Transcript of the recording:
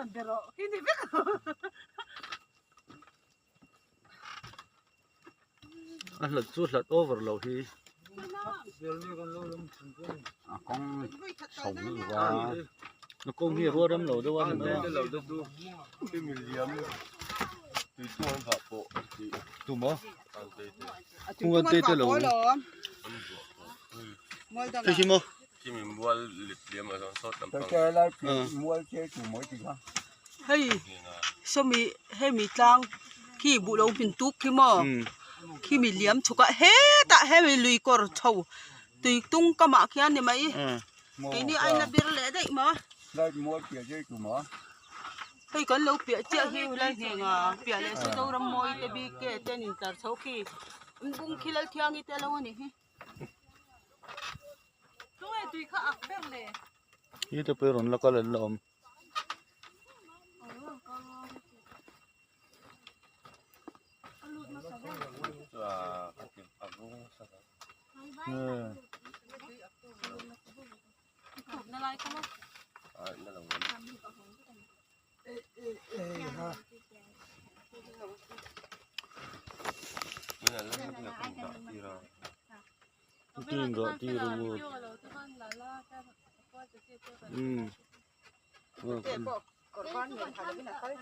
mình rồi hindi biết anh lật suốt lật over lâu thì con sống và nó công việc vô đâm lầu đâu ăn đâu lầu đâu tu cái mình liếm từ tuôn vào bộ thì tụi mỏ không ăn tê tê lầu thế chứ mỏ khi mình mua lịch liếm ở trong sốt tầm cái là mua chơi chủ mỗi gì đó hey sao mi tang khi bu lâu mình túc khi mà khi mi liếm chụp cả hết tại hết mi lùi cor chầu tùy tung cả mạ kia này mấy cái này anh là biết lẽ đấy mà đây mua tiền chơi chủ mỗi hey con lâu bịa chia hiu lên thì ngà bịa lên số đâu làm mồi để bị cái tên nhìn tờ xấu khi bung khi lấy thiang cái tên lâu này chúng em tùy khác phép này như tôi bây giờ nó có lần lộn và phát triển ẩm cũng sao nó lại không nó là tin rồi tin rồi con nhìn thấy cái này thấy